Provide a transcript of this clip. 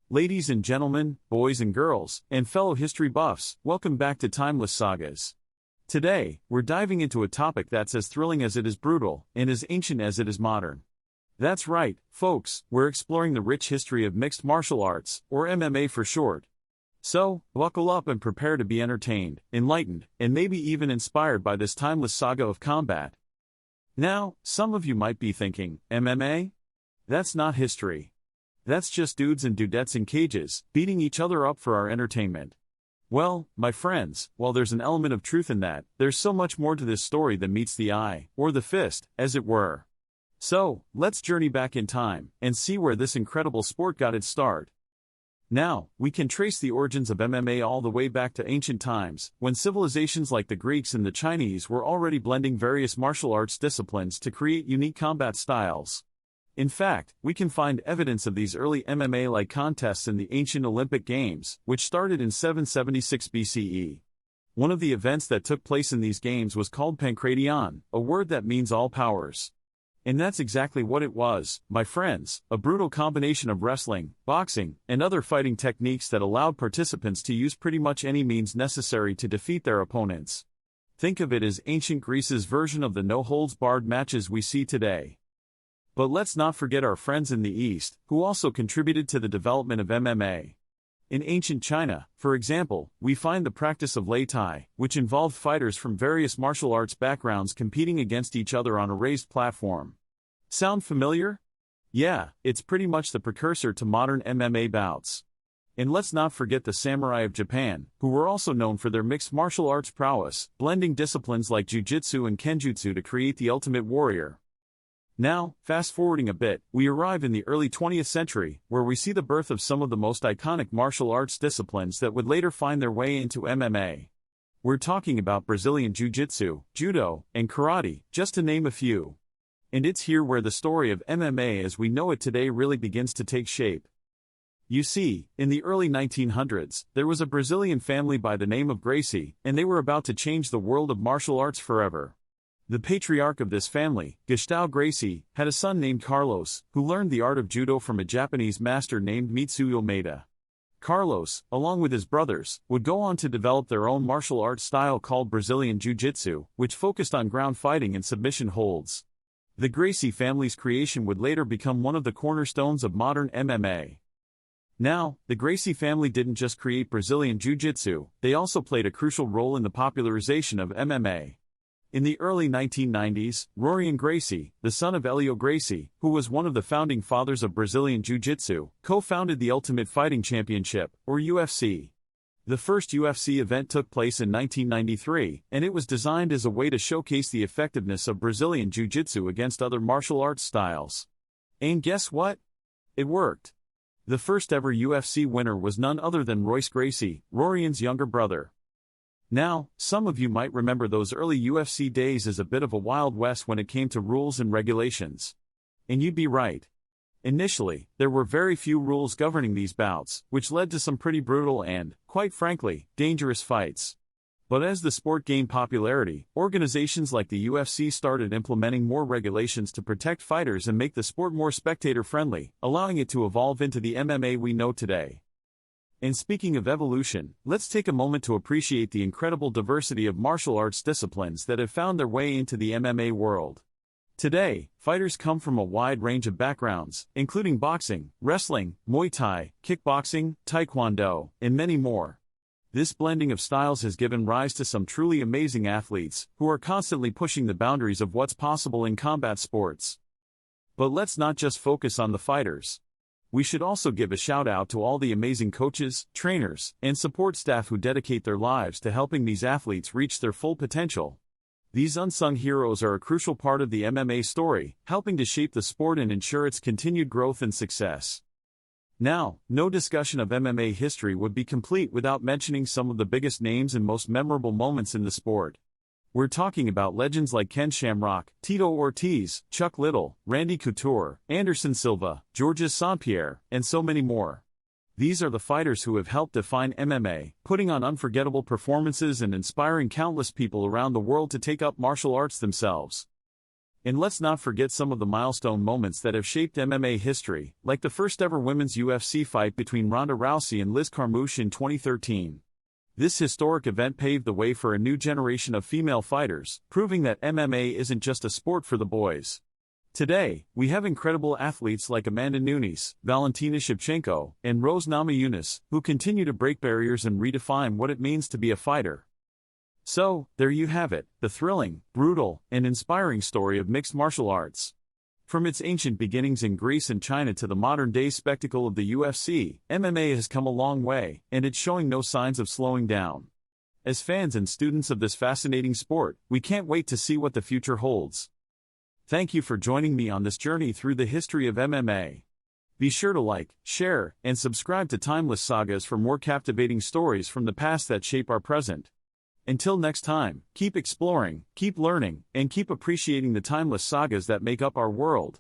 Ladies and gentlemen, boys and girls, and fellow history buffs, welcome back to Timeless Sagas. Today, we're diving into a topic that's as thrilling as it is brutal, and as ancient as it is modern. That's right, folks, we're exploring the rich history of mixed martial arts, or MMA for short. So, buckle up and prepare to be entertained, enlightened, and maybe even inspired by this timeless saga of combat. Now, some of you might be thinking, MMA? That's not history. That's just dudes and dudettes in cages, beating each other up for our entertainment. Well, my friends, while there's an element of truth in that, there's so much more to this story than meets the eye, or the fist, as it were. So, let's journey back in time, and see where this incredible sport got its start. Now, we can trace the origins of MMA all the way back to ancient times, when civilizations like the Greeks and the Chinese were already blending various martial arts disciplines to create unique combat styles. In fact, we can find evidence of these early MMA-like contests in the ancient Olympic Games, which started in 776 BCE. One of the events that took place in these games was called Pankration, a word that means all powers. And that's exactly what it was, my friends, a brutal combination of wrestling, boxing, and other fighting techniques that allowed participants to use pretty much any means necessary to defeat their opponents. Think of it as ancient Greece's version of the no-holds-barred matches we see today. But let's not forget our friends in the East, who also contributed to the development of MMA. In ancient China, for example, we find the practice of Lei Tai, which involved fighters from various martial arts backgrounds competing against each other on a raised platform. Sound familiar? Yeah, it's pretty much the precursor to modern MMA bouts. And let's not forget the samurai of Japan, who were also known for their mixed martial arts prowess, blending disciplines like jujitsu and kenjutsu to create the ultimate warrior. Now, fast-forwarding a bit, we arrive in the early 20th century, where we see the birth of some of the most iconic martial arts disciplines that would later find their way into MMA. We're talking about Brazilian Jiu-Jitsu, Judo, and Karate, just to name a few. And it's here where the story of MMA as we know it today really begins to take shape. You see, in the early 1900s, there was a Brazilian family by the name of Gracie, and they were about to change the world of martial arts forever. The patriarch of this family, Gustavo Gracie, had a son named Carlos, who learned the art of judo from a Japanese master named Mitsuyo Maeda. Carlos, along with his brothers, would go on to develop their own martial arts style called Brazilian Jiu-Jitsu, which focused on ground fighting and submission holds. The Gracie family's creation would later become one of the cornerstones of modern MMA. Now, the Gracie family didn't just create Brazilian Jiu-Jitsu, they also played a crucial role in the popularization of MMA. In the early 1990s, Rorion Gracie, the son of Elio Gracie, who was one of the founding fathers of Brazilian Jiu-Jitsu, co-founded the Ultimate Fighting Championship, or UFC. The first UFC event took place in 1993, and it was designed as a way to showcase the effectiveness of Brazilian Jiu-Jitsu against other martial arts styles. And guess what? It worked. The first ever UFC winner was none other than Royce Gracie, Rorion's younger brother. Now, some of you might remember those early UFC days as a bit of a Wild West when it came to rules and regulations. And you'd be right. Initially, there were very few rules governing these bouts, which led to some pretty brutal and, quite frankly, dangerous fights. But as the sport gained popularity, organizations like the UFC started implementing more regulations to protect fighters and make the sport more spectator-friendly, allowing it to evolve into the MMA we know today. And speaking of evolution, let's take a moment to appreciate the incredible diversity of martial arts disciplines that have found their way into the MMA world. Today, fighters come from a wide range of backgrounds, including boxing, wrestling, Muay Thai, kickboxing, Taekwondo, and many more. This blending of styles has given rise to some truly amazing athletes, who are constantly pushing the boundaries of what's possible in combat sports. But let's not just focus on the fighters. We should also give a shout-out to all the amazing coaches, trainers, and support staff who dedicate their lives to helping these athletes reach their full potential. These unsung heroes are a crucial part of the MMA story, helping to shape the sport and ensure its continued growth and success. Now, no discussion of MMA history would be complete without mentioning some of the biggest names and most memorable moments in the sport. We're talking about legends like Ken Shamrock, Tito Ortiz, Chuck Liddell, Randy Couture, Anderson Silva, Georges St-Pierre, and so many more. These are the fighters who have helped define MMA, putting on unforgettable performances and inspiring countless people around the world to take up martial arts themselves. And let's not forget some of the milestone moments that have shaped MMA history, like the first ever women's UFC fight between Ronda Rousey and Liz Carmouche in 2013. This historic event paved the way for a new generation of female fighters, proving that MMA isn't just a sport for the boys. Today, we have incredible athletes like Amanda Nunes, Valentina Shevchenko, and Rose Namajunas, who continue to break barriers and redefine what it means to be a fighter. So, there you have it, the thrilling, brutal, and inspiring story of mixed martial arts. From its ancient beginnings in Greece and China to the modern-day spectacle of the UFC, MMA has come a long way, and it's showing no signs of slowing down. As fans and students of this fascinating sport, we can't wait to see what the future holds. Thank you for joining me on this journey through the history of MMA. Be sure to like, share, and subscribe to Timeless Sagas for more captivating stories from the past that shape our present. Until next time, keep exploring, keep learning, and keep appreciating the timeless sagas that make up our world.